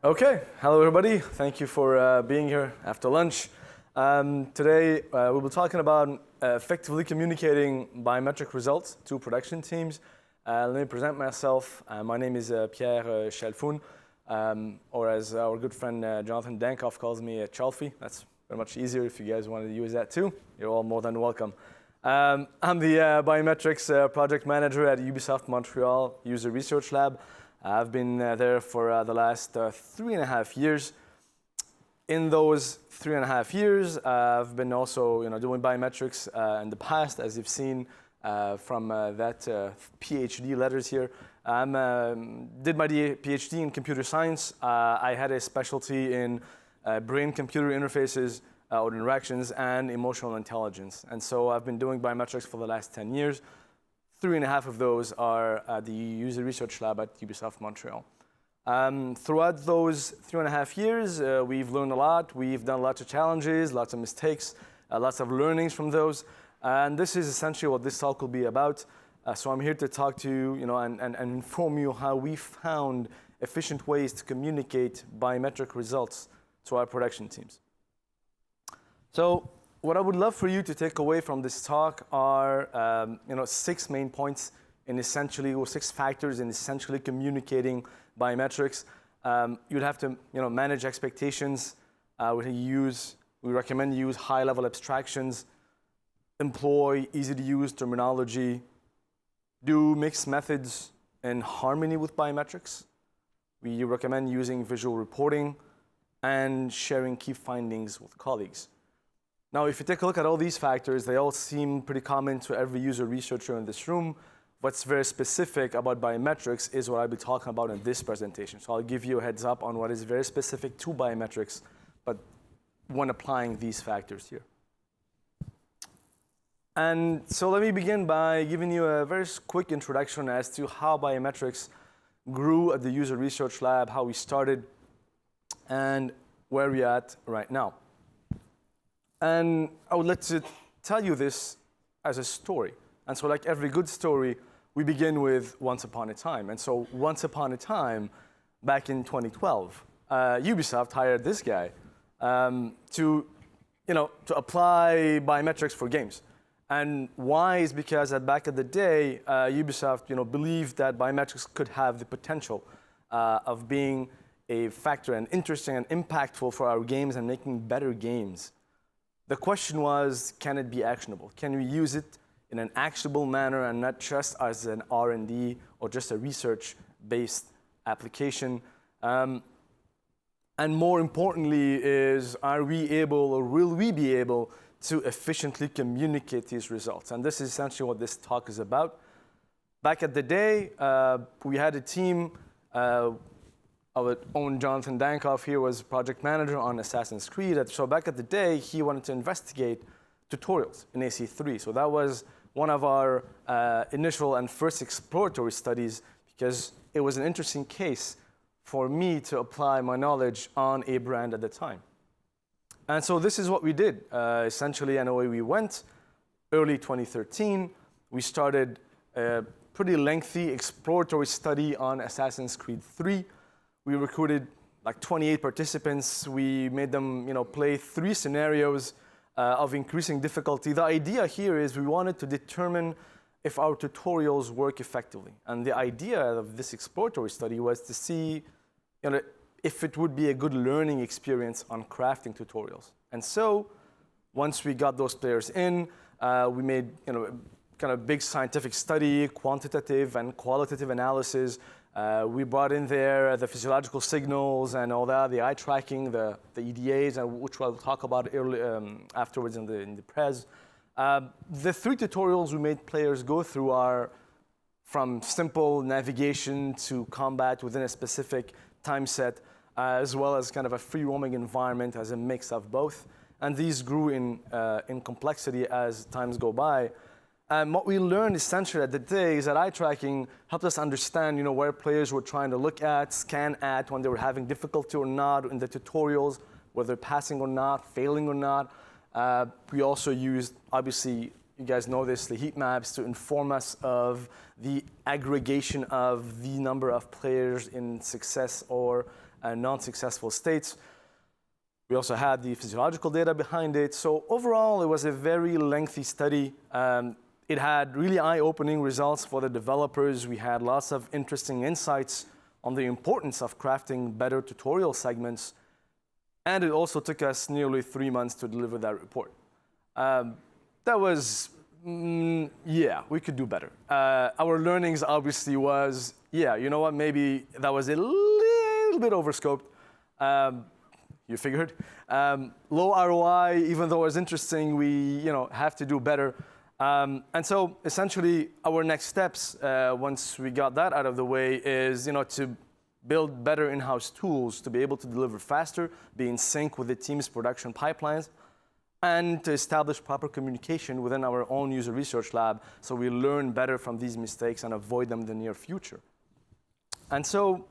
Okay, hello everybody. Thank you for being here after lunch. Today we'll be talking about effectively communicating biometric results to production teams. Let me present myself. My name is Pierre Chalfoun, or as our good friend Jonathan Dankoff calls me, Chalfie. That's very much easier if you guys want to use that too. You're all more than welcome. I'm the biometrics project manager at Ubisoft Montreal User Research Lab. I've been there for the last 3.5 years. In those 3.5 years, I've been also doing biometrics in the past, as you've seen from that PhD letters here. I did my PhD in computer science. I had a specialty in brain-computer interfaces or interactions and emotional intelligence. And so I've been doing biometrics for the last 10 years. 3.5 of those are at the User Research Lab at Ubisoft Montreal. Throughout those 3.5 years, we've learned a lot. We've done lots of challenges, lots of mistakes, lots of learnings from those. And this is essentially what this talk will be about. So I'm here to talk to you, and inform you how we found efficient ways to communicate biometric results to our production teams. So what I would love for you to take away from this talk are 6 main points in essentially, or 6 factors in essentially communicating biometrics. You'd have to manage expectations. We recommend you use high-level abstractions, employ easy-to-use terminology, do mixed methods in harmony with biometrics. We recommend using visual reporting and sharing key findings with colleagues. Now, if you take a look at all these factors, they all seem pretty common to every user researcher in this room. What's very specific about biometrics is what I'll be talking about in this presentation. So I'll give you a heads up on what is very specific to biometrics, but when applying these factors here. And so let me begin by giving you a very quick introduction as to how biometrics grew at the User Research Lab, how we started, and where we're at right now. And I would like to tell you this as a story. And so like every good story, we begin with once upon a time. And so once upon a time, back in 2012, Ubisoft hired this guy to apply biometrics for games. And why is because back in the day, Ubisoft believed that biometrics could have the potential of being a factor and interesting and impactful for our games and making better games. The question was, can it be actionable? Can we use it in an actionable manner and not just as an R&D or just a research-based application? And more importantly is, are we able or will we be able to efficiently communicate these results? And this is essentially what this talk is about. Back at the day, we had a team. Our own Jonathan Dankoff here was project manager on Assassin's Creed. So back at the day, he wanted to investigate tutorials in AC3. So that was one of our initial and first exploratory studies, because it was an interesting case for me to apply my knowledge on a brand at the time. And so this is what we did. Essentially, and away we went. Early 2013, we started a pretty lengthy exploratory study on Assassin's Creed 3. We recruited like 28 participants. We made them play 3 scenarios of increasing difficulty. The idea here is we wanted to determine if our tutorials work effectively. And the idea of this exploratory study was to see if it would be a good learning experience on crafting tutorials. And so once we got those players in, we made kind of big scientific study, quantitative and qualitative analysis. We brought in there the physiological signals and all that, the eye tracking, the EDAs, which I'll talk about afterwards in the prez. The 3 tutorials we made players go through are from simple navigation to combat within a specific time set, as well as kind of a free roaming environment as a mix of both. And these grew in complexity as times go by. What we learned essentially at the day is that eye tracking helped us understand where players were trying to look at, scan at, when they were having difficulty or not in the tutorials, whether passing or not, failing or not. We also used, obviously, you guys know this, the heat maps to inform us of the aggregation of the number of players in success or and non-successful states. We also had the physiological data behind it. So overall, it was a very lengthy study. It had really eye-opening results for the developers. We had lots of interesting insights on the importance of crafting better tutorial segments. And it also took us nearly 3 months to deliver that report. That was, yeah, we could do better. Our learnings obviously was, yeah, you know what, maybe that was a little bit overscoped. You figured. Low ROI, even though it was interesting, we have to do better. And so essentially our next steps, once we got that out of the way, is to build better in-house tools to be able to deliver faster, be in sync with the team's production pipelines, and to establish proper communication within our own user research lab so we learn better from these mistakes and avoid them in the near future. And so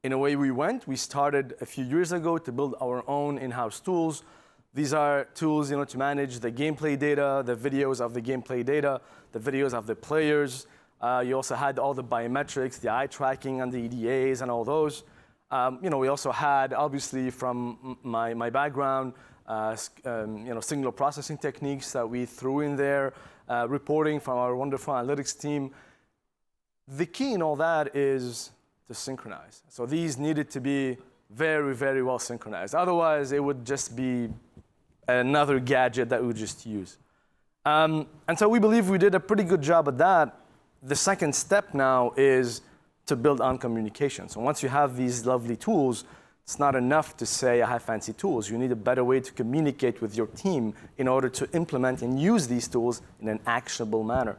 in a way we started a few years ago to build our own in-house tools. These are tools to manage the gameplay data, the videos of the gameplay data, the videos of the players. You also had all the biometrics, the eye tracking and the EDAs and all those. We also had, obviously from my background, signal processing techniques that we threw in there, reporting from our wonderful analytics team. The key in all that is to synchronize. So these needed to be very, very well synchronized. Otherwise, it would just be another gadget that we would just use. And so we believe we did a pretty good job at that. The second step now is to build on communication. So once you have these lovely tools, it's not enough to say I have fancy tools. You need a better way to communicate with your team in order to implement and use these tools in an actionable manner.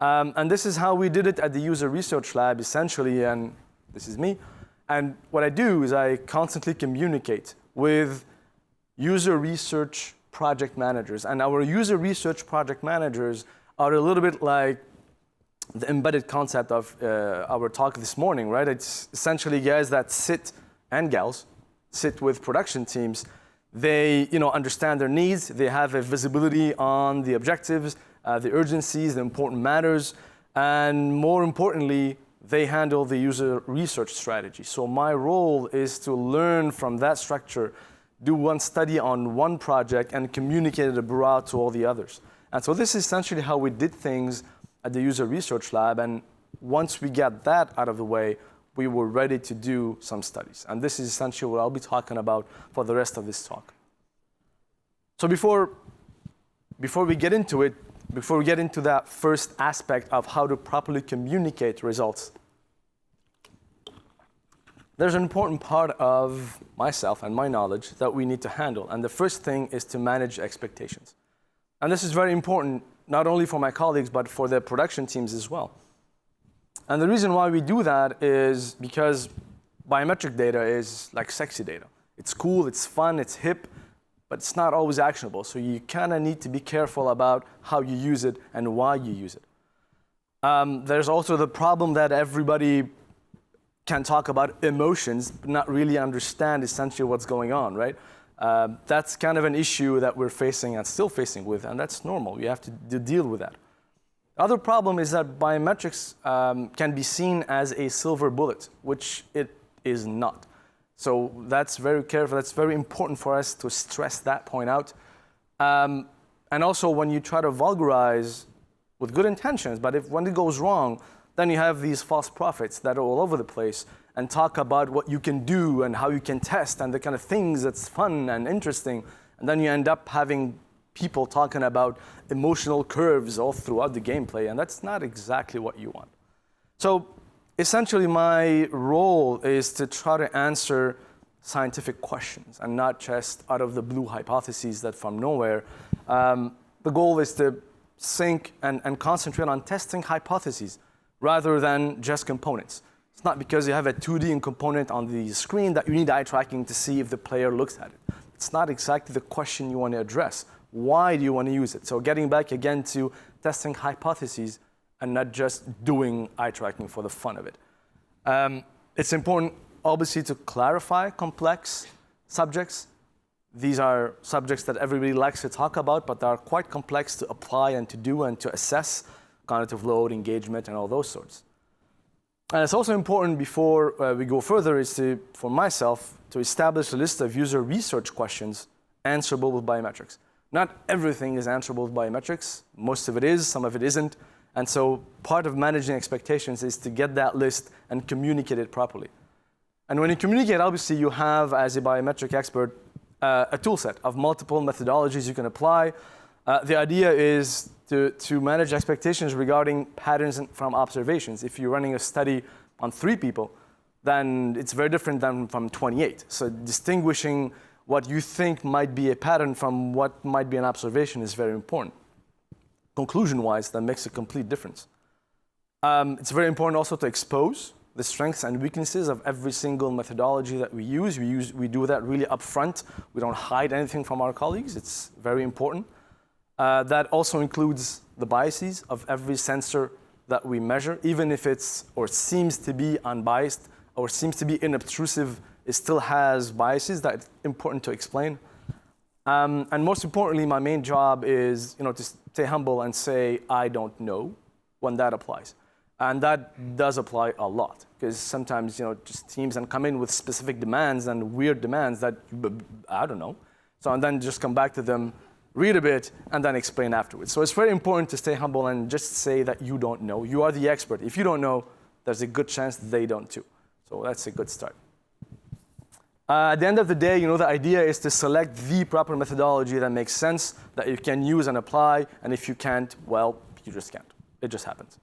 And this is how we did it at the user research lab, essentially, and this is me. And what I do is I constantly communicate with user research project managers. And our user research project managers are a little bit like the embedded concept of our talk this morning, right? It's essentially guys that sit, and gals, sit with production teams. They understand their needs. They have a visibility on the objectives, the urgencies, the important matters, and more importantly, they handle the user research strategy. So my role is to learn from that structure, do one study on one project, and communicate it abroad to all the others. And so this is essentially how we did things at the user research lab. And once we got that out of the way, we were ready to do some studies. And this is essentially what I'll be talking about for the rest of this talk. So before we get into it, before we get into that first aspect of how to properly communicate results, there's an important part of myself and my knowledge that we need to handle. And the first thing is to manage expectations. And this is very important, not only for my colleagues, but for the production teams as well. And the reason why we do that is because biometric data is like sexy data. It's cool, it's fun, it's hip, but it's not always actionable. So you kind of need to be careful about how you use it and why you use it. There's also the problem that everybody can talk about emotions, but not really understand essentially what's going on, right? That's kind of an issue that we're facing and still facing with, and that's normal. You have to deal with that. The other problem is that biometrics can be seen as a silver bullet, which it is not. So that's very careful. That's very important for us to stress that point out. And also when you try to vulgarize with good intentions, but when it goes wrong, then you have these false prophets that are all over the place and talk about what you can do and how you can test and the kind of things that's fun and interesting. And then you end up having people talking about emotional curves all throughout the gameplay, and that's not exactly what you want. So essentially my role is to try to answer scientific questions and not just out of the blue hypotheses that from nowhere. The goal is to think and concentrate on testing hypotheses rather than just components. It's not because you have a 2D component on the screen that you need eye tracking to see if the player looks at it. It's not exactly the question you want to address. Why do you want to use it? So getting back again to testing hypotheses and not just doing eye tracking for the fun of it. It's important, obviously, to clarify complex subjects. These are subjects that everybody likes to talk about, but they are quite complex to apply and to do and to assess cognitive load, engagement, and all those sorts. And it's also important before we go further is to, for myself, to establish a list of user research questions answerable with biometrics. Not everything is answerable with biometrics. Most of it is, some of it isn't. And so part of managing expectations is to get that list and communicate it properly. And when you communicate, obviously you have, as a biometric expert, a tool set of multiple methodologies you can apply. The idea is to manage expectations regarding patterns from observations. If you're running a study on 3 people, then it's very different than from 28. So distinguishing what you think might be a pattern from what might be an observation is very important. Conclusion-wise, that makes a complete difference. It's very important also to expose the strengths and weaknesses of every single methodology that we use. We do that really upfront. We don't hide anything from our colleagues. It's very important. That also includes the biases of every sensor that we measure, even if it's or seems to be unbiased or seems to be inobtrusive, it still has biases that it's important to explain. And most importantly, my main job is to stay humble and say, I don't know, when that applies. And that does apply a lot, because sometimes just teams can come in with specific demands and weird demands that I don't know. So and then just come back to them, read a bit, and then explain afterwards. So it's very important to stay humble and just say that you don't know. You are the expert. If you don't know, there's a good chance they don't too. So that's a good start. At the end of the day, the idea is to select the proper methodology that makes sense, that you can use and apply, and if you can't, well, you just can't. It just happens.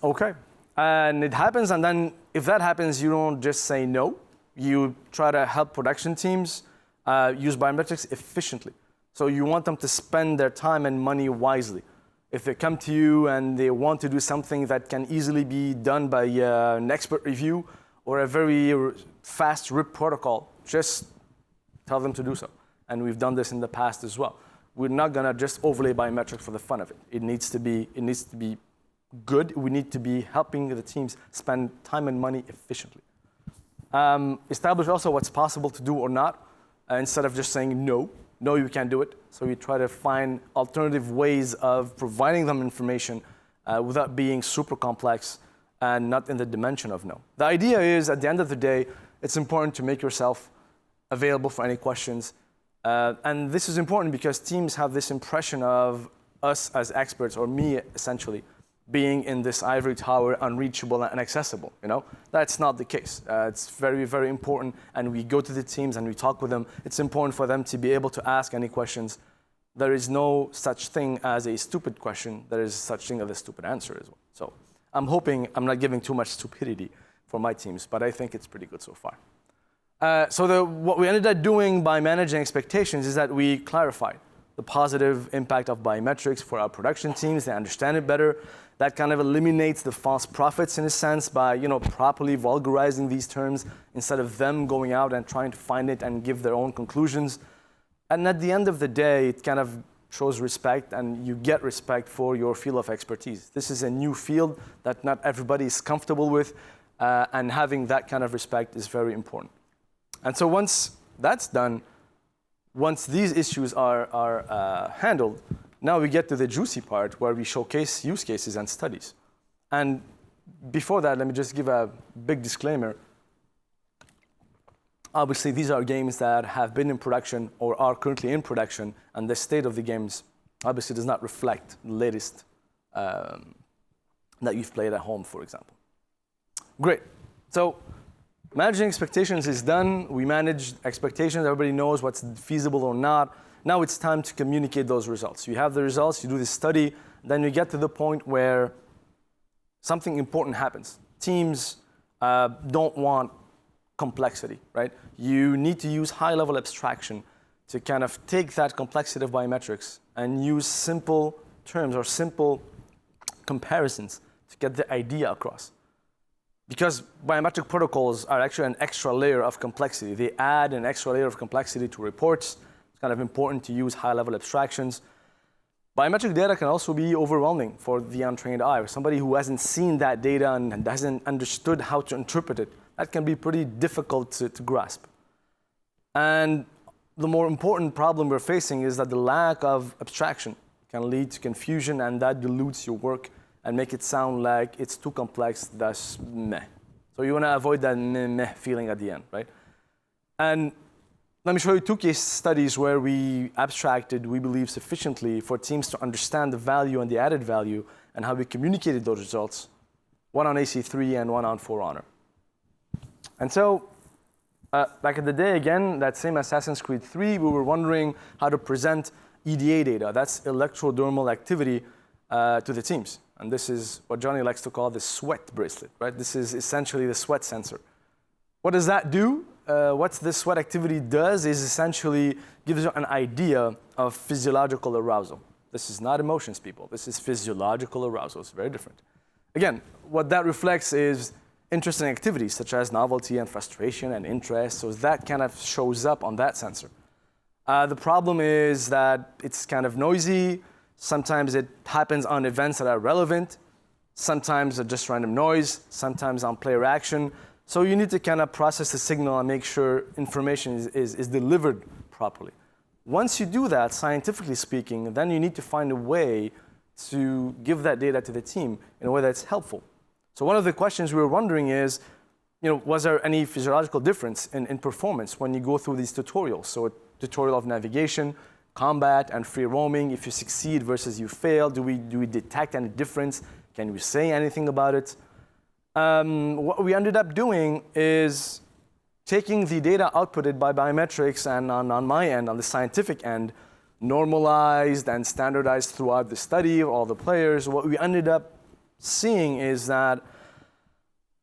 Okay, and it happens, and then if that happens, you don't just say no. You try to help production teams use biometrics efficiently. So you want them to spend their time and money wisely. If they come to you and they want to do something that can easily be done by an expert review or a very fast RIP protocol, just tell them to do so. And we've done this in the past as well. We're not gonna just overlay biometrics for the fun of it. It needs to be good. We need to be helping the teams spend time and money efficiently. Establish also what's possible to do or not, instead of just saying no, you can't do it. So we try to find alternative ways of providing them information without being super complex and not in the dimension of no. The idea is, at the end of the day, it's important to make yourself available for any questions. And this is important because teams have this impression of us as experts, or me essentially, being in this ivory tower, unreachable and inaccessible. That's not the case. It's very, very important, and we go to the teams and we talk with them. It's important for them to be able to ask any questions. There is no such thing as a stupid question. There is such thing as a stupid answer as well. So I'm hoping I'm not giving too much stupidity for my teams, but I think it's pretty good so far. What we ended up doing by managing expectations is that we clarified the positive impact of biometrics for our production teams. They understand it better. That kind of eliminates the false prophets in a sense by properly vulgarizing these terms instead of them going out and trying to find it and give their own conclusions. And at the end of the day, it kind of shows respect, and you get respect for your field of expertise. This is a new field that not everybody is comfortable with, and having that kind of respect is very important. And so once that's done, once these issues are handled, now we get to the juicy part where we showcase use cases and studies. And before that, let me just give a big disclaimer. Obviously, these are games that have been in production or are currently in production, and the state of the games obviously does not reflect the latest that you've played at home, for example. Great. So managing expectations is done. We manage expectations. Everybody knows what's feasible or not. Now it's time to communicate those results. You have the results, you do the study, then you get to the point where something important happens. Teams don't want complexity, right? You need to use high-level abstraction to kind of take that complexity of biometrics and use simple terms or simple comparisons to get the idea across. Because biometric protocols are actually an extra layer of complexity. They add an extra layer of complexity to reports. It's kind of important to use high-level abstractions. Biometric data can also be overwhelming for the untrained eye. Or somebody who hasn't seen that data and hasn't understood how to interpret it, that can be pretty difficult to grasp. And the more important problem we're facing is that the lack of abstraction can lead to confusion, and that dilutes your work and make it sound like it's too complex, thus meh. So you want to avoid that meh feeling at the end, right? And let me show you 2 case studies where we abstracted, we believe, sufficiently for teams to understand the value and the added value and how we communicated those results, one on AC3 and one on For Honor. And so, back in the day, again, that same Assassin's Creed 3, we were wondering how to present EDA data. That's electrodermal activity to the teams. And this is what Johnny likes to call the sweat bracelet, right? This is essentially the sweat sensor. What does that do? What this sweat activity does is essentially gives you an idea of physiological arousal. This is not emotions, people. This is physiological arousal. It's very different. Again, what that reflects is interesting activities such as novelty and frustration and interest. So that kind of shows up on that sensor. The problem is that it's kind of noisy. Sometimes it happens on events that are relevant. Sometimes it's just random noise. Sometimes on player action. So you need to kind of process the signal and make sure information is delivered properly. Once you do that, scientifically speaking, then you need to find a way to give that data to the team in a way that's helpful. So one of the questions we were wondering is, was there any physiological difference in performance when you go through these tutorials? So a tutorial of navigation, combat, and free roaming. If you succeed versus you fail, do we detect any difference? Can we say anything about it? What we ended up doing is taking the data outputted by Biometrics and on my end, on the scientific end, normalized and standardized throughout the study of all the players. What we ended up seeing is that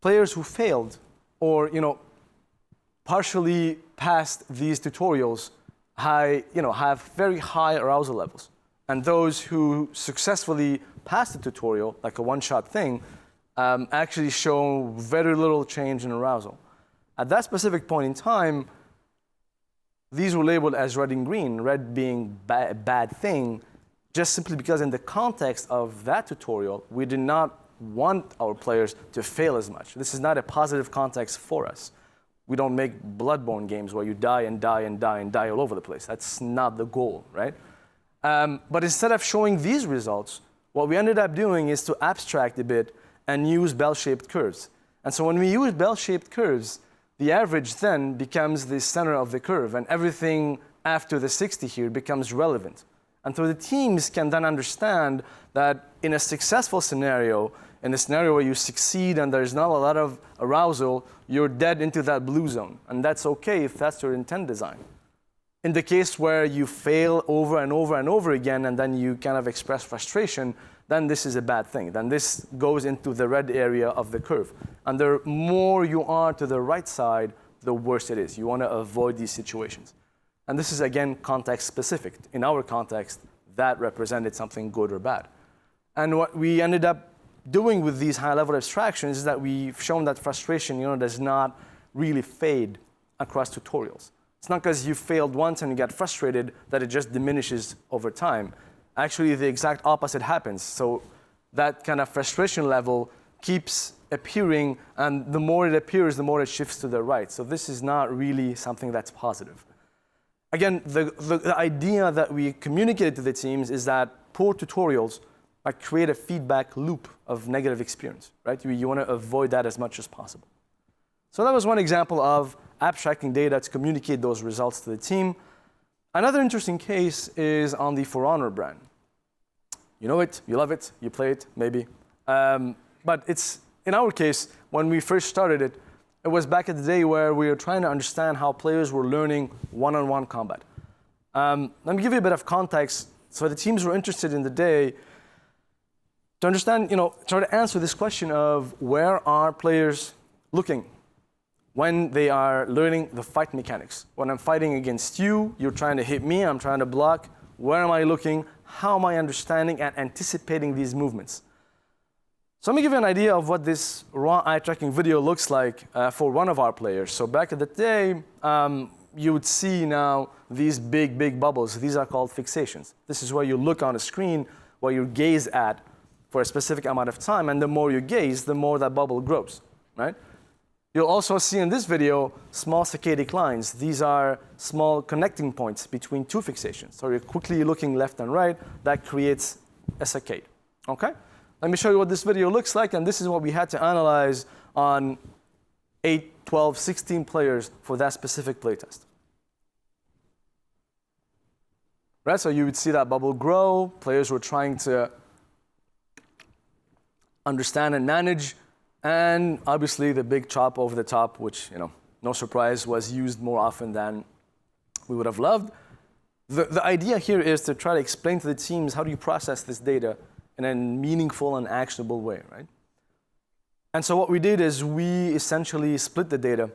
players who failed or partially passed these tutorials have very high arousal levels. And those who successfully passed the tutorial, like a one-shot thing, actually show very little change in arousal. At that specific point in time, these were labeled as red and green, red being a bad thing, just simply because in the context of that tutorial, we did not want our players to fail as much. This is not a positive context for us. We don't make Bloodborne games where you die and die and die and die all over the place. That's not the goal, right? But instead of showing these results, what we ended up doing is to abstract a bit and use bell-shaped curves. And so when we use bell-shaped curves, the average then becomes the center of the curve, and everything after the 60 here becomes relevant. And so the teams can then understand that in a successful scenario, in a scenario where you succeed and there's not a lot of arousal, you're dead into that blue zone. And that's okay if that's your intent design. In the case where you fail over and over and over again, and then you kind of express frustration, then this is a bad thing. Then this goes into the red area of the curve. And the more you are to the right side, the worse it is. You want to avoid these situations. And this is, again, context specific. In our context, that represented something good or bad. And what we ended up doing with these high-level abstractions is that we've shown that frustration, does not really fade across tutorials. It's not because you failed once and you get frustrated that it just diminishes over time. Actually, the exact opposite happens. So that kind of frustration level keeps appearing, and the more it appears, the more it shifts to the right. So this is not really something that's positive. Again, the idea that we communicated to the teams is that poor tutorials create a feedback loop of negative experience, right? You want to avoid that as much as possible. So that was one example of abstracting data to communicate those results to the team. Another interesting case is on the For Honor brand. You know it, you love it, you play it, maybe. But it's, in our case, when we first started it, it was back in the day where we were trying to understand how players were learning one-on-one combat. Let me give you a bit of context. So the teams were interested in the day to understand, try to answer this question of where are players looking when they are learning the fight mechanics. When I'm fighting against you, you're trying to hit me, I'm trying to block. Where am I looking? How am I understanding and anticipating these movements? So let me give you an idea of what this raw eye tracking video looks like for one of our players. So back in the day, you would see now these big bubbles. These are called fixations. This is where you look on a screen, where you gaze at for a specific amount of time, and the more you gaze, the more that bubble grows, right? You'll also see in this video small saccadic lines. These are small connecting points between two fixations. So you're quickly looking left and right. That creates a saccade, okay? let me show you what this video looks like, and this is what we had to analyze on 8, 12, 16 players for that specific playtest. Right, so you would see that bubble grow. Players were trying to understand and manage, and obviously the big chop over the top, which, no surprise, was used more often than we would have loved. The idea here is to try to explain to the teams how do you process this data in a meaningful and actionable way, right? And so what we did is we essentially split the data,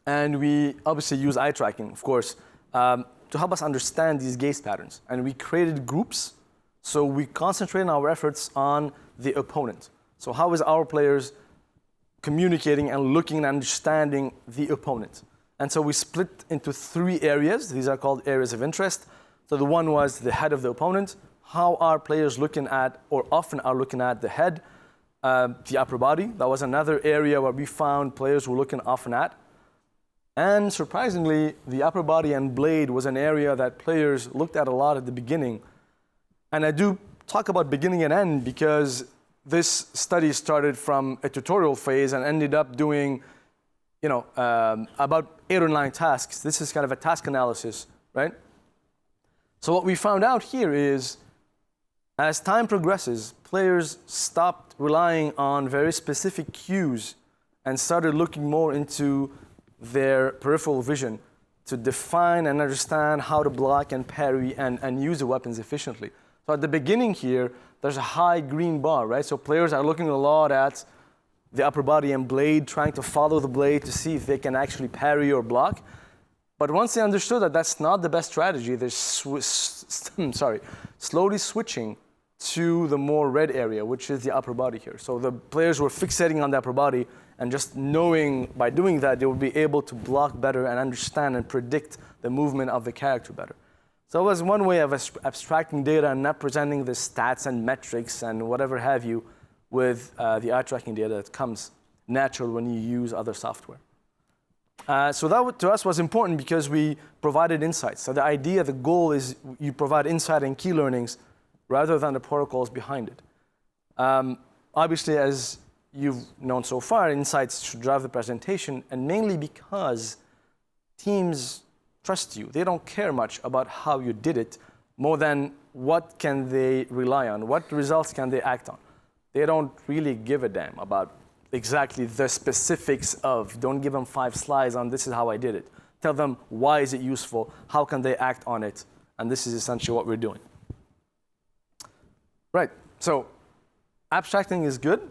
and we obviously use eye tracking, of course, to help us understand these gaze patterns. And we created groups, so we concentrated our efforts on the opponent. So how is our players communicating and looking and understanding the opponent? And so we split into 3 areas. These are called areas of interest. So the one was the head of the opponent. How are players looking at, or often are looking at, the head, the upper body? That was another area where we found players were looking often at. And surprisingly, the upper body and blade was an area that players looked at a lot at the beginning. And I do talk about beginning and end because this study started from a tutorial phase and ended up doing about 8 or 9 tasks. This is kind of a task analysis, right? So what we found out here is, as time progresses, players stopped relying on very specific cues and started looking more into their peripheral vision to define and understand how to block and parry and use the weapons efficiently. So at the beginning here, there's a high green bar, right? So players are looking a lot at the upper body and blade, trying to follow the blade to see if they can actually parry or block. But once they understood that that's not the best strategy, they're slowly switching to the more red area, which is the upper body here. So the players were fixating on the upper body and just knowing by doing that, they would be able to block better and understand and predict the movement of the character better. So it was one way of abstracting data and not presenting the stats and metrics and whatever have you with the eye tracking data that comes natural when you use other software. So that to us was important because we provided insights. So the idea, the goal is you provide insight and key learnings rather than the protocols behind it. Obviously, as you've known so far, insights should drive the presentation, and mainly because teams trust you. They don't care much about how you did it, more than what can they rely on, what results can they act on. They don't really give a damn about exactly the specifics of, don't give them 5 slides on this is how I did it. Tell them why is it useful, how can they act on it, and this is essentially what we're doing. Right, so abstracting is good.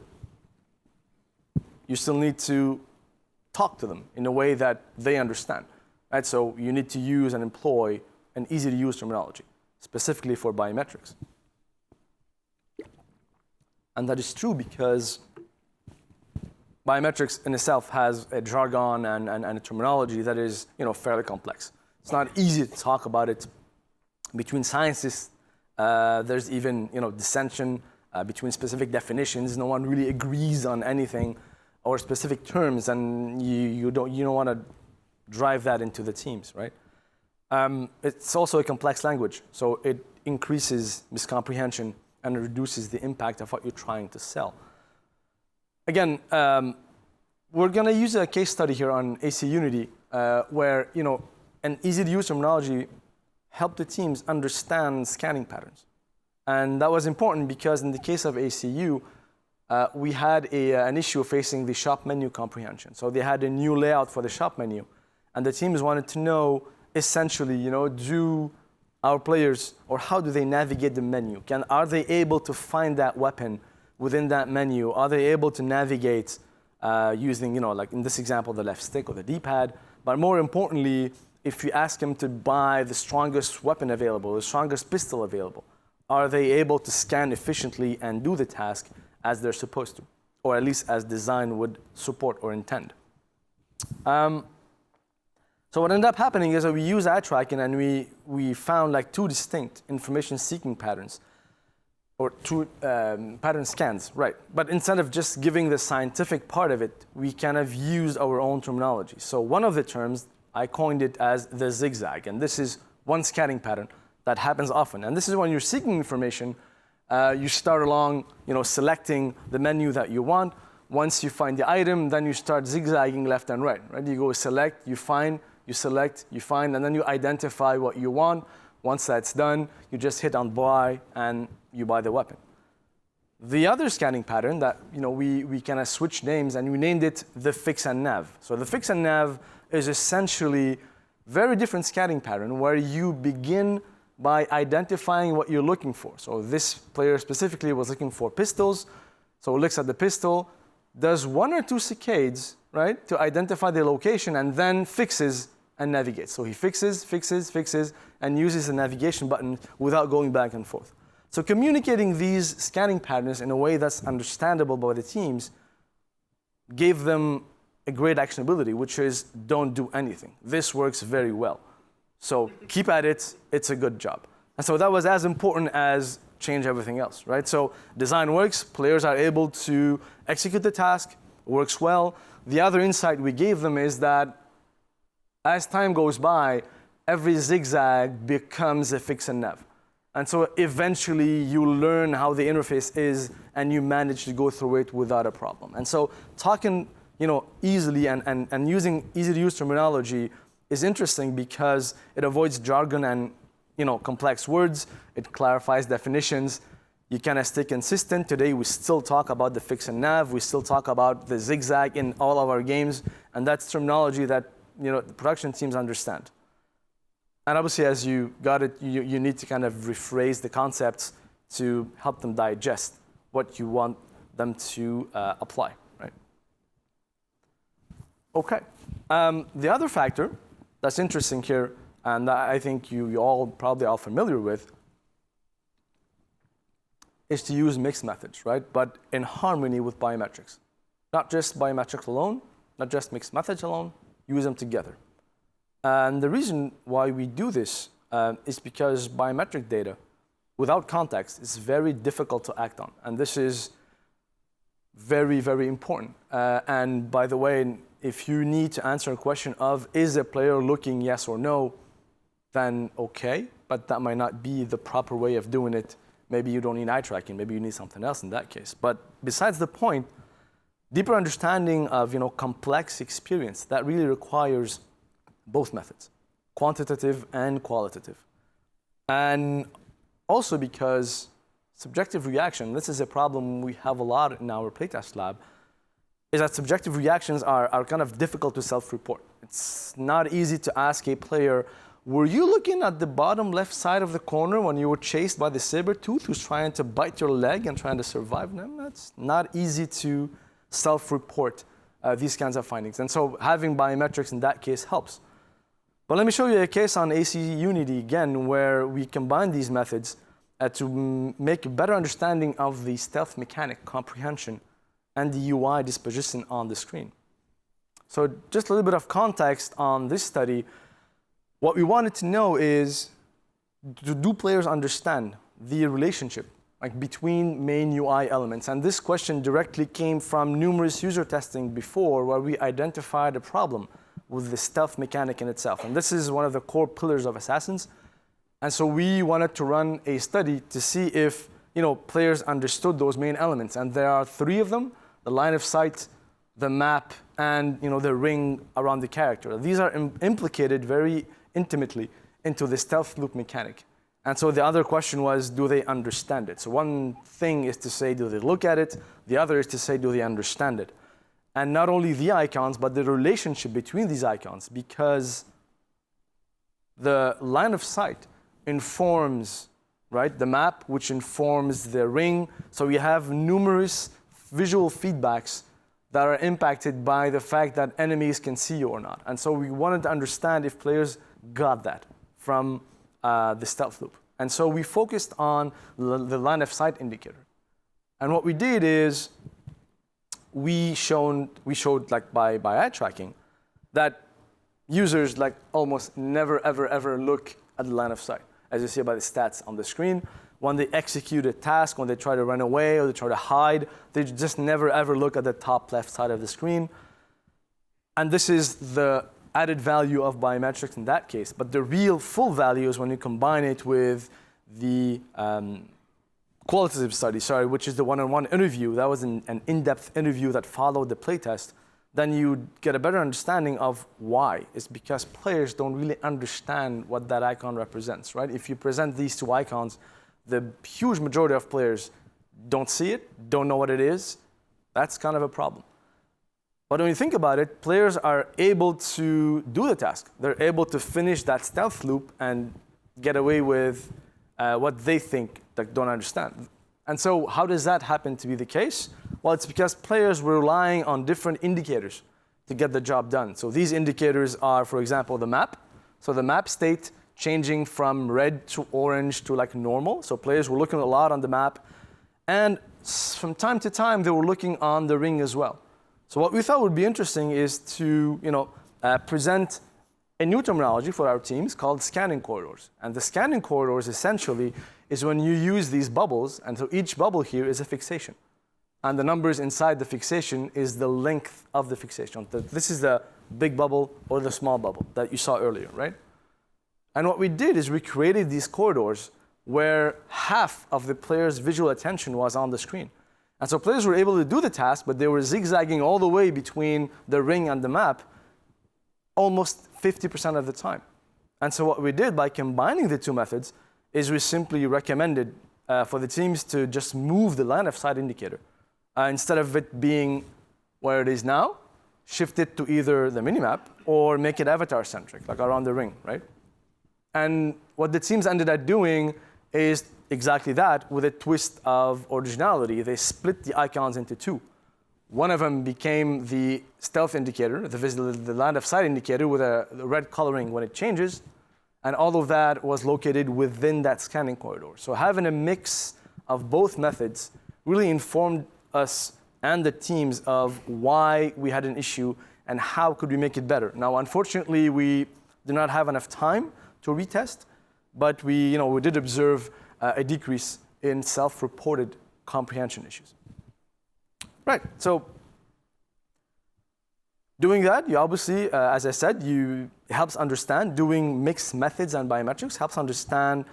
You still need to talk to them in a way that they understand. Right, so you need to use and employ an easy to use terminology, specifically for biometrics. And that is true because biometrics in itself has a jargon and a terminology that is, fairly complex. It's not easy to talk about it. Between scientists, there's even, dissension between specific definitions. No one really agrees on anything or specific terms, and you don't want to drive that into the teams, right? It's also a complex language, so it increases miscomprehension and reduces the impact of what you're trying to sell. Again, we're going to use a case study here on AC Unity where an easy-to-use terminology helped the teams understand scanning patterns. And that was important because in the case of ACU, we had an issue facing the shop menu comprehension. So they had a new layout for the shop menu, and the teams wanted to know, essentially, do our players, or how do they navigate the menu? Are they able to find that weapon within that menu? Are they able to navigate using, like in this example, the left stick or the D-pad? But more importantly, if you ask them to buy the strongest weapon available, the strongest pistol available, are they able to scan efficiently and do the task as they're supposed to, or at least as design would support or intend? So what ended up happening is that we used eye tracking, and we found like 2 distinct information seeking patterns, or 2 pattern scans, right? But instead of just giving the scientific part of it, we kind of used our own terminology. So one of the terms, I coined it as the zigzag, and this is one scanning pattern that happens often. And this is when you're seeking information, You start along, selecting the menu that you want. Once you find the item, then you start zigzagging left and right. You go select, you find, you select, you find, and then you identify what you want. Once that's done, you just hit on buy and you buy the weapon. The other scanning pattern that we kind of switched names and we named it the fix and nav. So the fix and nav is essentially very different scanning pattern where you begin by identifying what you're looking for. So this player specifically was looking for pistols. So it looks at the pistol, does 1 or 2 saccades, right, to identify the location and then fixes and navigates. So he fixes, and uses the navigation button without going back and forth. So communicating these scanning patterns in a way that's understandable by the teams gave them a great actionability, which is don't do anything. This works very well. So keep at it, it's a good job. And so that was as important as change everything else, right? So design works, players are able to execute the task, works well. The other insight we gave them is that as time goes by, every zigzag becomes a fix and nav. And so eventually you learn how the interface is and you manage to go through it without a problem. And so talking easily and using easy to use terminology is interesting because it avoids jargon and complex words. It clarifies definitions. You kind of stay consistent. Today we still talk about the fix and nav. We still talk about the zigzag in all of our games. And that's terminology that the production teams understand. And obviously, as you got it, you need to kind of rephrase the concepts to help them digest what you want them to apply, right? Okay. The other factor that's interesting here, and that I think you all probably are familiar with, is to use mixed methods, right? But in harmony with biometrics. Not just biometrics alone, not just mixed methods alone, use them together. And the reason why we do this is because biometric data, without context, is very difficult to act on. And this is very, very important. And by the way, if you need to answer a question of, is a player looking yes or no, then okay, but that might not be the proper way of doing it. Maybe you don't need eye tracking, maybe you need something else in that case. But besides the point, deeper understanding of complex experience, that really requires both methods, quantitative and qualitative. And also because subjective reaction, this is a problem we have a lot in our playtest lab, is that subjective reactions are kind of difficult to self-report. It's not easy to ask a player, were you looking at the bottom left side of the corner when you were chased by the saber-tooth who's trying to bite your leg and trying to survive? No, that's not easy to self-report these kinds of findings. And so having biometrics in that case helps. But let me show you a case on AC Unity again, where we combine these methods to make a better understanding of the stealth mechanic comprehension and the UI disposition on the screen. So just a little bit of context on this study. What we wanted to know is, do players understand the relationship between main UI elements? And this question directly came from numerous user testing before, where we identified a problem with the stealth mechanic in itself. And this is one of the core pillars of Assassins. And so we wanted to run a study to see if players understood those main elements. And there are 3 of them: the line of sight, the map, and the ring around the character. These are implicated very intimately into the stealth loop mechanic. And so the other question was, do they understand it? So one thing is to say, do they look at it? The other is to say, do they understand it? And not only the icons, but the relationship between these icons, because the line of sight informs, right, the map, which informs the ring. So we have numerous visual feedbacks that are impacted by the fact that enemies can see you or not. And so we wanted to understand if players got that from the stealth loop. And so we focused on the line of sight indicator. And what we did is we showed by eye tracking that users almost never, ever look at the line of sight, as you see by the stats on the screen. When they execute a task, when they try to run away or they try to hide, they just never, ever look at the top left side of the screen. And this is the added value of biometrics in that case. But the real full value is when you combine it with the qualitative study, which is the one-on-one interview. That was an in-depth interview that followed the playtest. Then you get a better understanding of why. It's because players don't really understand what that icon represents, right? If you present these two icons, the huge majority of players don't see it, don't know what it is. That's kind of a problem. But when you think about it, players are able to do the task. They're able to finish that stealth loop and get away with what they think that don't understand. And so how does that happen to be the case? Well, it's because players were relying on different indicators to get the job done. So these indicators are, for example, the map. So the map state changing from red to orange to like normal. So players were looking a lot on the map. And from time to time, they were looking on the ring as well. So what we thought would be interesting is to present a new terminology for our teams called scanning corridors. And the scanning corridors essentially is when you use these bubbles, and so each bubble here is a fixation. And the numbers inside the fixation is the length of the fixation. This is the big bubble or the small bubble that you saw earlier, right? And what we did is we created these corridors where half of the player's visual attention was on the screen. And so players were able to do the task, but they were zigzagging all the way between the ring and the map almost 50% of the time. And so what we did by combining the two methods is we simply recommended for the teams to just move the line of sight indicator. Instead of it being where it is now, shift it to either the minimap or make it avatar-centric, like around the ring, right? And what the teams ended up doing is exactly that with a twist of originality. They split the icons into two. One of them became the stealth indicator, the line of sight indicator with a red coloring when it changes. And all of that was located within that scanning corridor. So having a mix of both methods really informed us and the teams of why we had an issue and how could we make it better. Now, unfortunately, we did not have enough time to retest, but we did observe a decrease in self-reported comprehension issues. Right, so doing that, you obviously, as I said, it helps understand. Doing mixed methods and biometrics helps understand,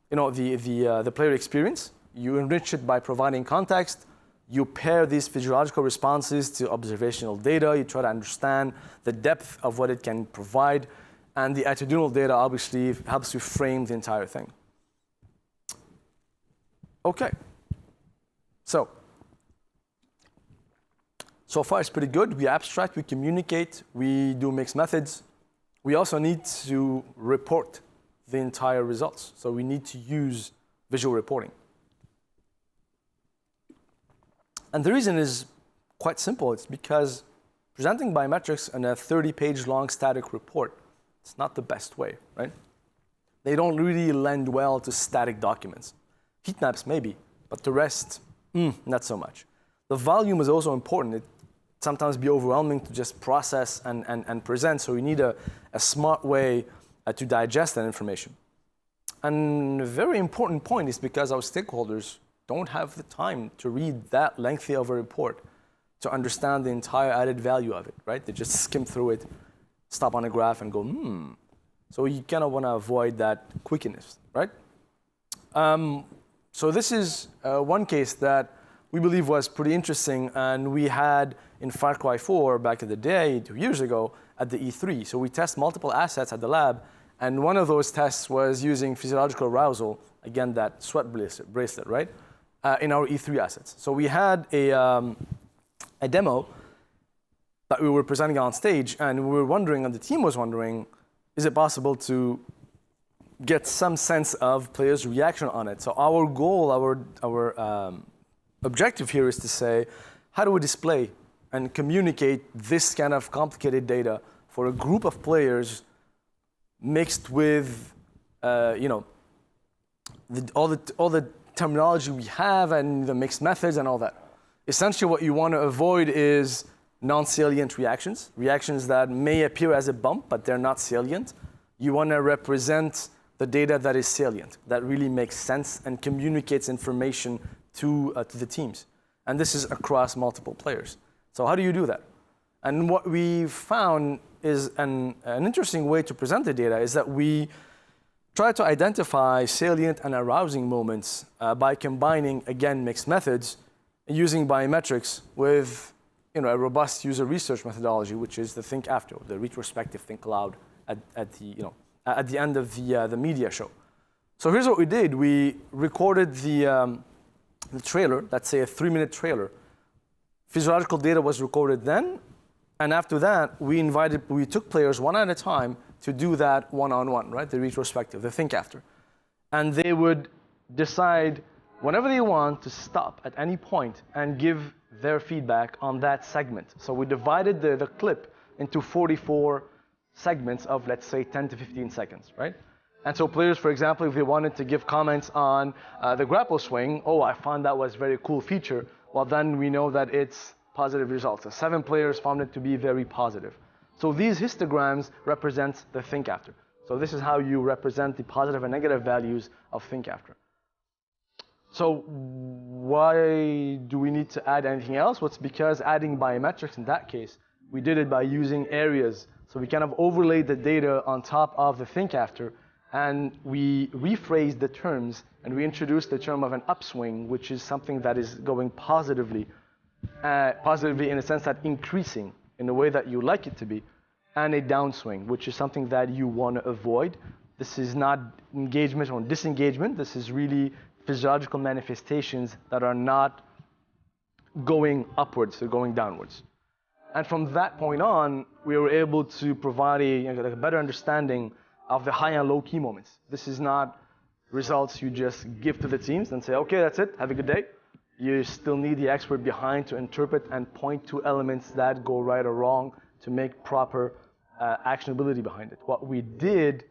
the player experience. You enrich it by providing context. You pair these physiological responses to observational data. You try to understand the depth of what it can provide. And the attitudinal data obviously helps you frame the entire thing. Okay, so far it's pretty good. We abstract, we communicate, we do mixed methods. We also need to report the entire results. So we need to use visual reporting. And the reason is quite simple. It's because presenting biometrics in a 30-page long static report, it's not the best way, right? They don't really lend well to static documents. Heat maps maybe, but the rest, not so much. The volume is also important. It sometimes be overwhelming to just process and present, so we need a smart way to digest that information. And a very important point is because our stakeholders don't have the time to read that lengthy of a report to understand the entire added value of it, right? They just skim through it, stop on a graph and go, So you kind of want to avoid that quickiness, right? So this is one case that we believe was pretty interesting, and we had in Far Cry 4 back in the day, 2 years ago, at the E3. So we test multiple assets at the lab, and one of those tests was using physiological arousal, again, that sweat bracelet, right? In our E3 assets. So we had a demo that we were presenting on stage, and we were wondering, and the team was wondering, is it possible to get some sense of players' reaction on it? So our goal, our objective here is to say, how do we display and communicate this kind of complicated data for a group of players mixed with, all the terminology we have and the mixed methods and all that. Essentially, what you want to avoid is non-salient reactions that may appear as a bump, but they're not salient. You want to represent the data that is salient, that really makes sense and communicates information to the teams. And this is across multiple players. So how do you do that? And what we found is an interesting way to present the data is that we try to identify salient and arousing moments by combining, again, mixed methods using biometrics with a robust user research methodology, which is the think after, the retrospective think aloud at the end of the media show. So here's what we did. We recorded the trailer, let's say a 3-minute trailer. Physiological data was recorded then, and after that, we took players one at a time to do that one-on-one, right? The retrospective, the think after. And they would decide whenever they want to stop at any point and give their feedback on that segment. So we divided the clip into 44 segments of, let's say, 10 to 15 seconds, right? And so players, for example, if they wanted to give comments on the grapple swing, I found that was a very cool feature, well, then we know that it's positive results. So 7 players found it to be very positive. So these histograms represent the think after. So this is how you represent the positive and negative values of think after. So why do we need to add anything else? Well, it's because adding biometrics in that case, we did it by using areas. So we kind of overlaid the data on top of the think after, and we rephrased the terms, and we introduced the term of an upswing, which is something that is going positively in a sense that increasing in the way that you like it to be, and a downswing, which is something that you want to avoid. This is not engagement or disengagement. This is really physiological manifestations that are not going upwards, they're going downwards. And from that point on, we were able to provide a better understanding of the high and low key moments. This is not results you just give to the teams and say, okay, that's it, have a good day. You still need the expert behind to interpret and point to elements that go right or wrong to make proper actionability behind it. What we did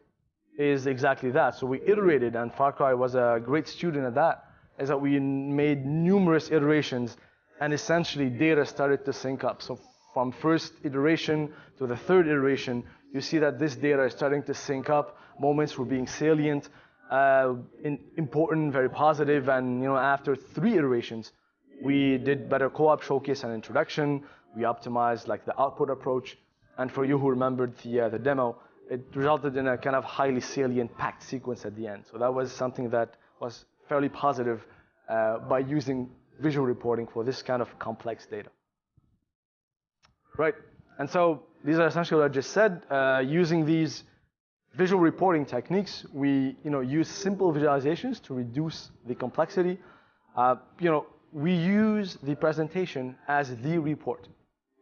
is exactly that. So we iterated, and Far Cry was a great student at that, is that we made numerous iterations, and essentially data started to sync up. So from first iteration to the third iteration, you see that this data is starting to sync up. Moments were being salient, important, very positive, and after 3 iterations, we did better co-op showcase and introduction. We optimized the output approach, and for you who remembered the demo, it resulted in a kind of highly salient packed sequence at the end. So that was something that was fairly positive by using visual reporting for this kind of complex data. Right, and so these are essentially what I just said. Using these visual reporting techniques, we use simple visualizations to reduce the complexity. We use the presentation as the report.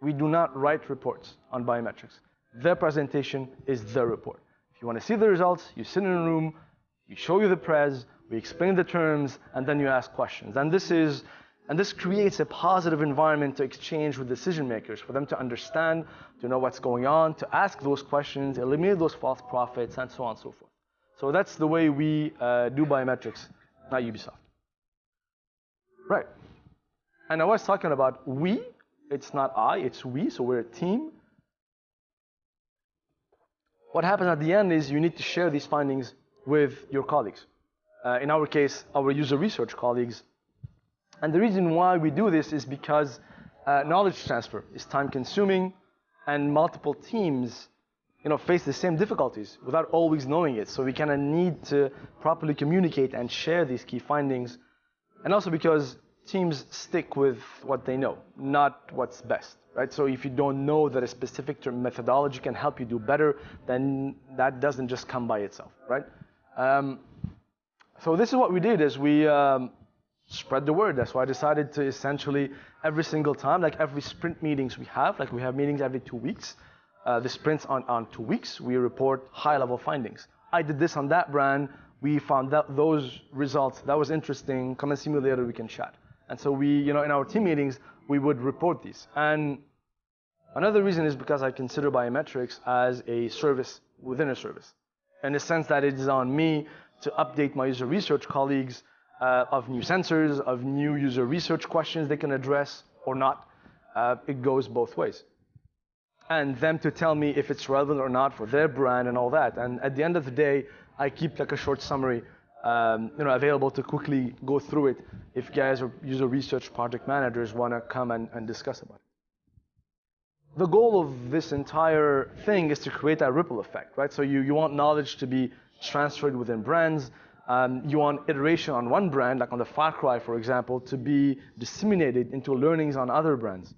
We do not write reports on biometrics. Their presentation is the report. If you want to see the results, you sit in a room, we show you the pres, we explain the terms, and then you ask questions. And this creates a positive environment to exchange with decision makers, for them to understand, to know what's going on, to ask those questions, eliminate those false prophets, and so on and so forth. So that's the way we do biometrics at Ubisoft. Right. And I was talking about we. It's not I, it's we, so we're a team. What happens at the end is you need to share these findings with your colleagues. In our case, our user research colleagues. And the reason why we do this is because knowledge transfer is time-consuming, and multiple teams face the same difficulties without always knowing it. So we kind of need to properly communicate and share these key findings. And also because teams stick with what they know, not what's best, right? So if you don't know that a specific methodology can help you do better, then that doesn't just come by itself, right? So this is what we did, is we spread the word. That's why I decided to essentially every single time, every sprint meetings we have meetings every 2 weeks. The sprints on 2 weeks, we report high-level findings. I did this on that brand. We found that those results, that was interesting. Come and see me later, we can chat. And so we, in our team meetings, we would report these. And another reason is because I consider biometrics as a service within a service, in the sense that it is on me to update my user research colleagues of new sensors, of new user research questions they can address or not. It goes both ways. And them to tell me if it's relevant or not for their brand and all that. And at the end of the day, I keep a short summary available to quickly go through it if guys or user research project managers want to come and discuss about it. The goal of this entire thing is to create a ripple effect, right? So you want knowledge to be transferred within brands. You want iteration on one brand, like on the Far Cry, for example, to be disseminated into learnings on other brands.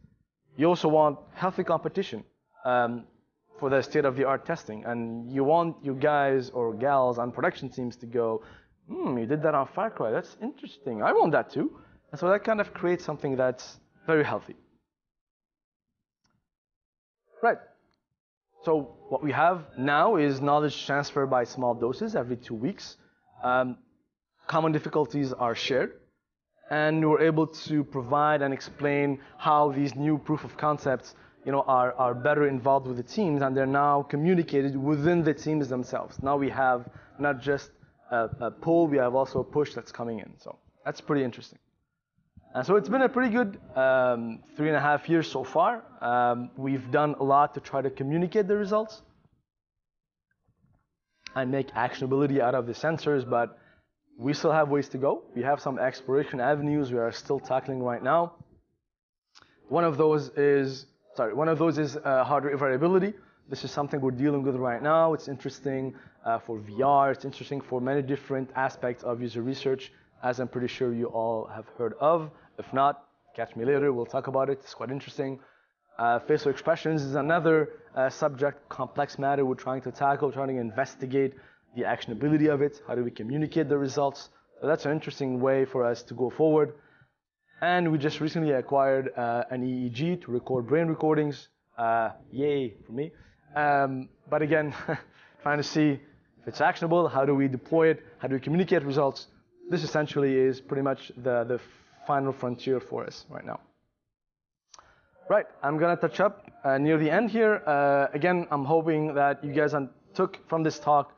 You also want healthy competition for the state-of-the-art testing. And you want you guys or gals on production teams to go, you did that on Far Cry, that's interesting, I want that too. And so that kind of creates something that's very healthy. Right. So what we have now is knowledge transfer by small doses every 2 weeks. Common difficulties are shared, and we're able to provide and explain how these new proof of concepts, are better involved with the teams, and they're now communicated within the teams themselves. Now we have not just a pull, we have also a push that's coming in. So that's pretty interesting. And so it's been a pretty good 3.5 years so far. We've done a lot to try to communicate the results and make actionability out of the sensors, but we still have ways to go. We have some exploration avenues we are still tackling right now. One of those is hardware variability. This is something we're dealing with right now. It's interesting for VR. It's interesting for many different aspects of user research, as I'm pretty sure you all have heard of. If not, catch me later. We'll talk about it. It's quite interesting. Facial expressions is another subject, complex matter we're trying to tackle, trying to investigate the actionability of it. How do we communicate the results? So that's an interesting way for us to go forward. And we just recently acquired an EEG to record brain recordings. Yay for me. But again, trying to see if it's actionable, how do we deploy it, how do we communicate results. This essentially is pretty much the final frontier for us right now. Right, I'm gonna touch up near the end here. Again, I'm hoping that you guys took from this talk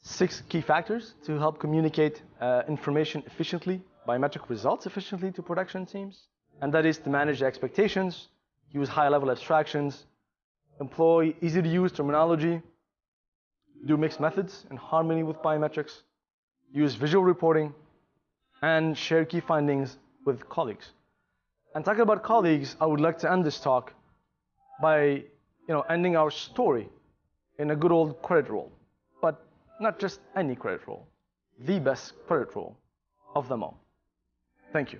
6 key factors to help communicate information efficiently, biometric results efficiently to production teams. And that is to manage expectations, use high-level abstractions, employ easy-to-use terminology, do mixed methods in harmony with biometrics, use visual reporting, and share key findings with colleagues. And talking about colleagues, I would like to end this talk by ending our story in a good old credit roll. But not just any credit roll, the best credit roll of them all. Thank you.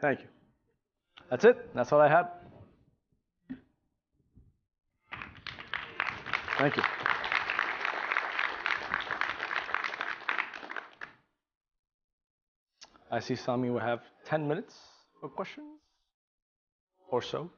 Thank you. That's it. That's all I had. Thank you. I see Sami will have 10 minutes for questions or so.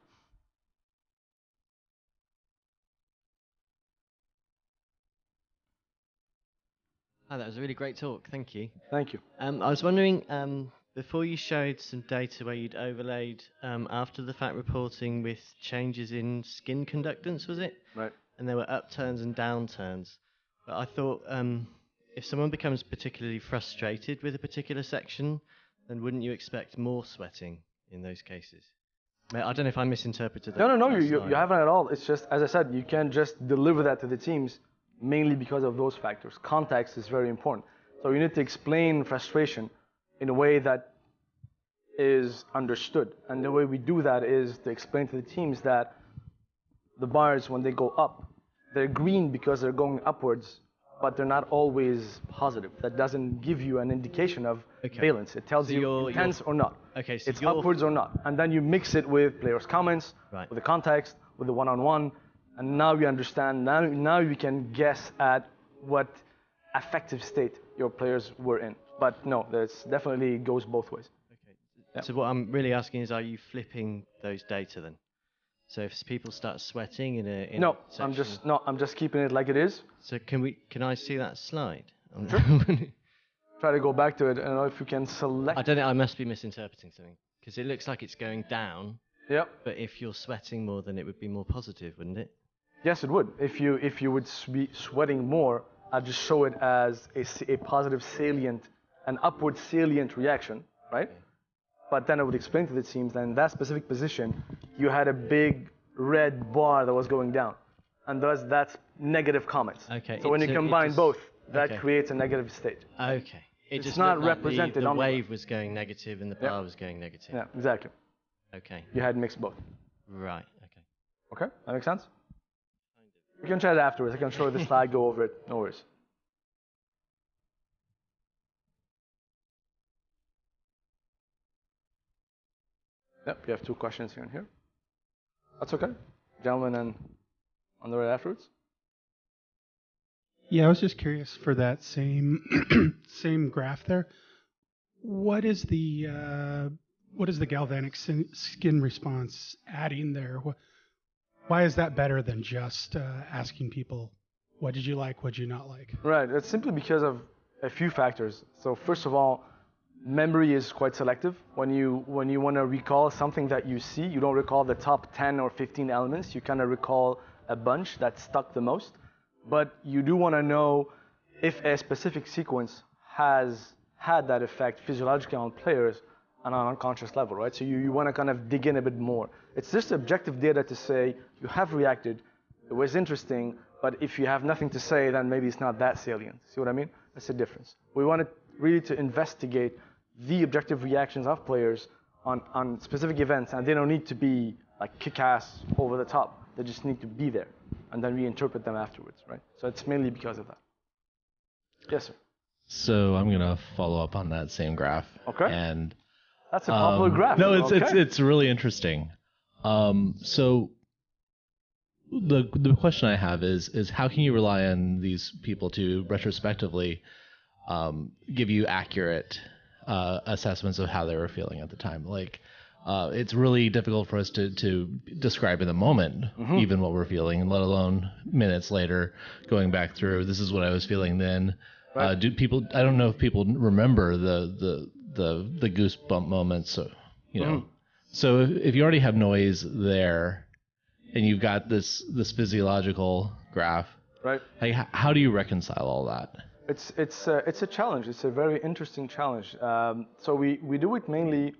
Oh, that was a really great talk. Thank you. Thank you. I was wondering, before you showed some data where you'd overlaid after the fact reporting with changes in skin conductance, was it? Right. And there were upturns and downturns. But I thought if someone becomes particularly frustrated with a particular section, then wouldn't you expect more sweating in those cases? I don't know if I misinterpreted that. No, you haven't at all. It's just, as I said, you can't just deliver that to the teams mainly because of those factors. Context is very important. So you need to explain frustration in a way that is understood. And the way we do that is to explain to the teams that the bars, when they go up, they're green because they're going upwards, but they're not always positive. That doesn't give you an indication of valence. It tells you intense or not. Okay, so it's upwards or not. And then you mix it with players' comments, right, with the context, with the one-on-one, and now you understand, now you can guess at what affective state your players were in. But no, this definitely goes both ways. Okay. Yeah. So what I'm really asking is, are you flipping those data then? So if people start sweating in a section, I'm just keeping it like it is. So can I see that slide? Sure. Try to go back to it. I don't know if you can select. I don't know. I must be misinterpreting something because it looks like it's going down. Yeah. But if you're sweating more, then it would be more positive, wouldn't it? Yes, it would. If you would be sweating more, I'd just show it as a positive salient, an upward salient reaction, right? But then I would explain to the teams that in that specific position, you had a big red bar that was going down. And thus, that's negative comments. Okay. So when you combine both, that okay. creates a negative state. Okay. It's just not looked like represented the on wave was going negative and the bar was going negative. Yeah, exactly. Okay. You had mixed both. Right. Okay. Okay, that makes sense? We can chat afterwards. I can show you the slide, go over it. No worries. Yep, you have 2 questions here and here. That's okay. Gentlemen, and on the right afterwards. Yeah, I was just curious for that same same graph there. What is the galvanic skin response adding there? Why is that better than just asking people, what did you like, what did you not like? Right, it's simply because of a few factors. So first of all, memory is quite selective. When you want to recall something that you see, you don't recall the top 10 or 15 elements. You kind of recall a bunch that stuck the most. But you do want to know if a specific sequence has had that effect physiologically on players on an unconscious level, right? So you want to kind of dig in a bit more. It's just objective data to say you have reacted, it was interesting, but if you have nothing to say, then maybe it's not that salient. See what I mean? That's the difference. We wanted really to investigate the objective reactions of players on specific events, and they don't need to be like kick-ass over the top. They just need to be there, and then we interpret them afterwards, right? So it's mainly because of that. Yes, sir. So I'm gonna follow up on that same graph. Okay. And that's a popular graph. No, okay. it's really interesting. So the question I have is how can you rely on these people to retrospectively give you accurate assessments of how they were feeling at the time? Like, it's really difficult for us to describe in the moment, even what we're feeling, let alone minutes later, going back through, this is what I was feeling then. Right. I don't know if people remember the goosebump moments, so, you know. So if you already have noise there and you've got this physiological graph, right? Like, how do you reconcile all that? It's a challenge. It's a very interesting challenge. So we do it mainly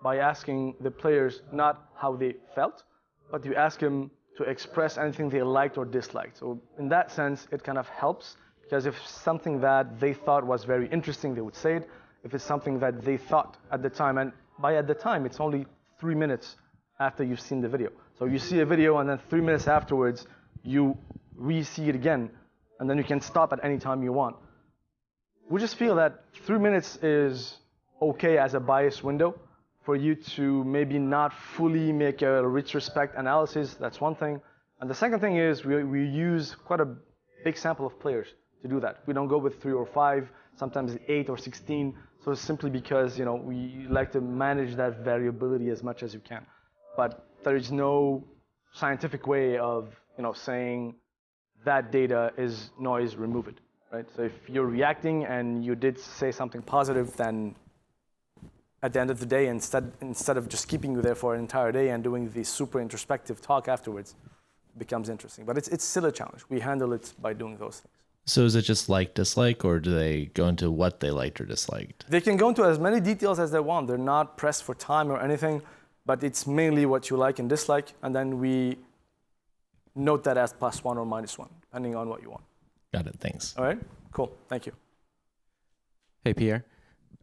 by asking the players not how they felt, but you ask them to express anything they liked or disliked. So in that sense, it kind of helps, because if something that they thought was very interesting, they would say it. If it's something that they thought at the time, and by at the time, it's only 3 minutes after you've seen the video. So you see a video, and then 3 minutes afterwards, you re-see it again, and then you can stop at any time you want. We just feel that 3 minutes is okay as a bias window for you to maybe not fully make a retrospect analysis. That's one thing. And the second thing is we use quite a big sample of players to do that. We don't go with 3 or 5, sometimes 8 or 16. So it's simply because, you know, we like to manage that variability as much as you can. But there is no scientific way of, you know, saying that data is noise, remove it, right? So if you're reacting and you did say something positive, then at the end of the day, instead of just keeping you there for an entire day and doing the super introspective talk afterwards, it becomes interesting. But it's still a challenge. We handle it by doing those things. So is it just like, dislike, or do they go into what they liked or disliked? They can go into as many details as they want. They're not pressed for time or anything, but it's mainly what you like and dislike, and then we note that as +1 or -1, depending on what you want. Got it, thanks. All right, cool, thank you. Hey, Pierre.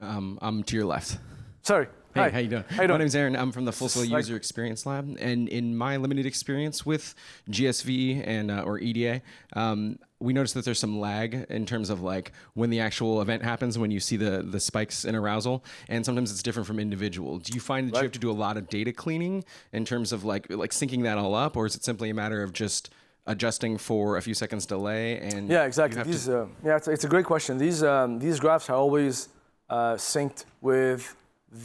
I'm to your left. Sorry. Hey, Hi. how you doing? My name's Aaron. I'm from the Full Scale User Experience Lab, and in my limited experience with GSV and or EDA, we noticed that there's some lag in terms of like when the actual event happens, when you see the spikes in arousal, and sometimes it's different from individual. Do you find that you have to do a lot of data cleaning in terms of like syncing that all up, or is it simply a matter of just adjusting for a few seconds delay? And yeah, exactly. It's a great question. These graphs are always synced with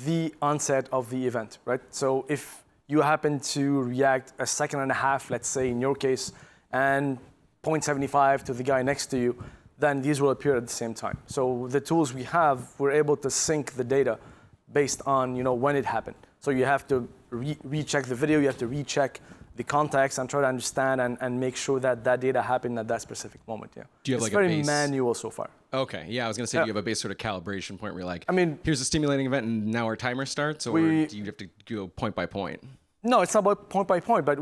the onset of the event, right? So if you happen to react a second and a half, let's say in your case, and 0.75 to the guy next to you, then these will appear at the same time. So the tools we have, we're able to sync the data based on, you know, when it happened. So you have to recheck the video, you have to recheck the context and try to understand and make sure that that data happened at that specific moment. Yeah. Do you have it's like a very base? manual so far. Okay, yeah, I was gonna say, Yeah. do you have a base sort of calibration point where you're like, I mean, here's a stimulating event and now our timer starts, or do you have to go point by point? No, it's not about point by point, but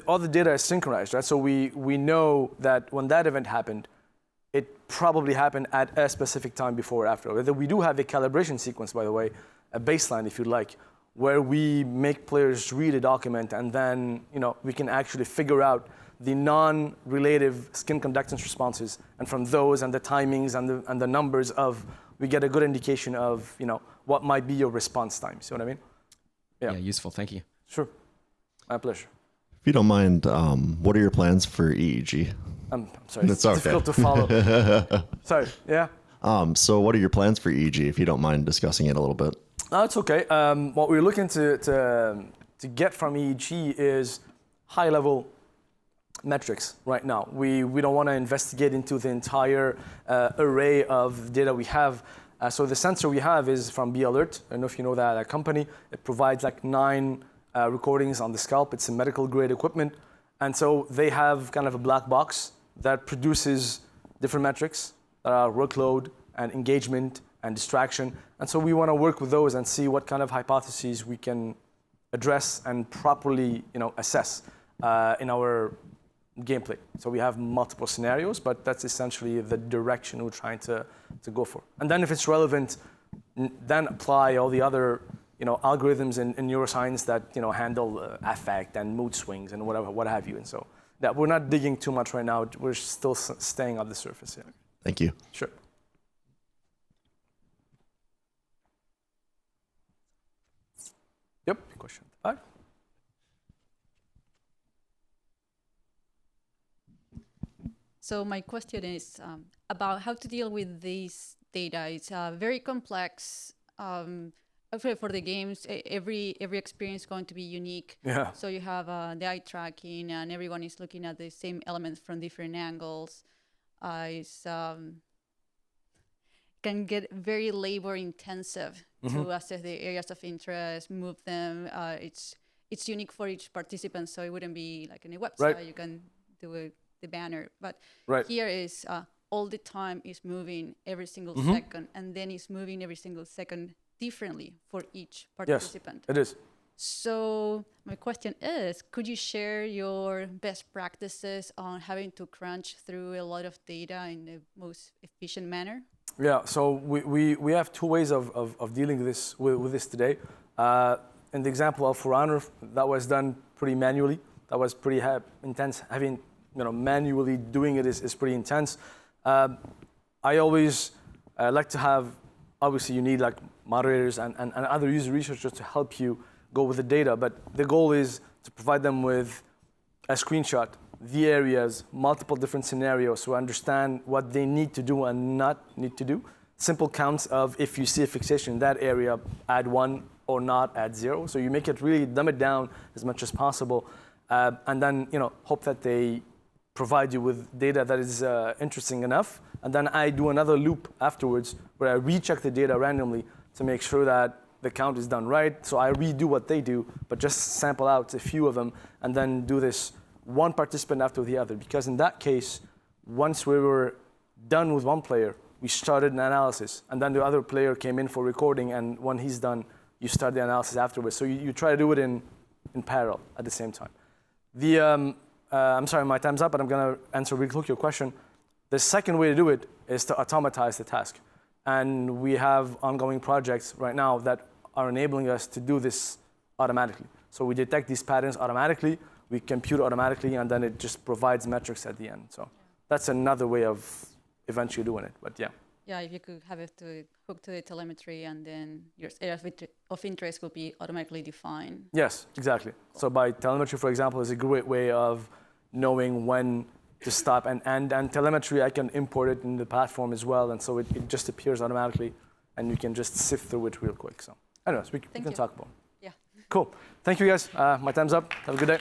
all the data is synchronized, right? So we know that when that event happened, it probably happened at a specific time before or after. We do have a calibration sequence, by the way, a baseline, if you like, where we make players read a document, and then we can actually figure out the non-relative skin conductance responses, and from those and the timings and the numbers we get a good indication of what might be your response time. See what I mean? Yeah, useful. Thank you. Sure, my pleasure. If you don't mind, what are your plans for EEG? I'm sorry, That's it's difficult to follow. Sorry, yeah? So what are your plans for EEG, if you don't mind discussing it a little bit? No, it's okay. What we're looking to get from EEG is high-level metrics right now. We don't want to investigate into the entire array of data we have. So the sensor we have is from BAlert. I don't know if you know that company. It provides like 9 recordings on the scalp. It's a medical-grade equipment. And so they have kind of a black box that produces different metrics that are workload and engagement and distraction. And so we want to work with those and see what kind of hypotheses we can address and properly assess in our gameplay. So we have multiple scenarios, but that's essentially the direction we're trying to go for. And then if it's relevant, then apply all the other algorithms in neuroscience that handle affect and mood swings and what have you. And so that we're not digging too much right now. We're still staying on the surface. Yeah. Thank you. Sure. Yep. Question. All right. So my question is about how to deal with this data. It's very complex. For the games, every experience is going to be unique. Yeah. So you have the eye tracking, and everyone is looking at the same elements from different angles. Can get very labor intensive to assess the areas of interest, move them. It's unique for each participant, so it wouldn't be like in a website. Right. You can do the banner, but Right. here is all the time is moving every single second, and then it's moving every single second differently for each participant. Yes, it is. So my question is, could you share your best practices on having to crunch through a lot of data in the most efficient manner? Yeah, so we have 2 ways of dealing with this today. In the example of For Honor, that was done pretty manually. That was pretty intense. Having manually doing it is pretty intense. I always like to have, obviously you need like moderators and other user researchers to help you go with the data, but the goal is to provide them with a screenshot, the areas, multiple different scenarios, so understand what they need to do and not need to do. Simple counts of if you see a fixation in that area, add 1 or not, add 0. So you make it really dumb it down as much as possible, and then hope that they provide you with data that is interesting enough. And then I do another loop afterwards where I recheck the data randomly to make sure that the count is done right. So I redo what they do, but just sample out a few of them and then do this one participant after the other. Because in that case, once we were done with one player, we started an analysis. And then the other player came in for recording, and when he's done, you start the analysis afterwards. So you try to do it in parallel at the same time. I'm sorry, my time's up, but I'm going to answer really quick your question. The second way to do it is to automatize the task. And we have ongoing projects right now that are enabling us to do this automatically. So we detect these patterns automatically, we compute automatically, and then it just provides metrics at the end. So that's another way of eventually doing it, but yeah. Yeah, if you could have it hook to the telemetry, and then your area of interest will be automatically defined. Yes, exactly. So by telemetry, for example, is a great way of knowing when to stop, and telemetry, I can import it in the platform as well, and so it just appears automatically, and you can just sift through it real quick. So anyways, we can talk about it. Yeah. Cool. Thank you, guys. My time's up. Have a good day.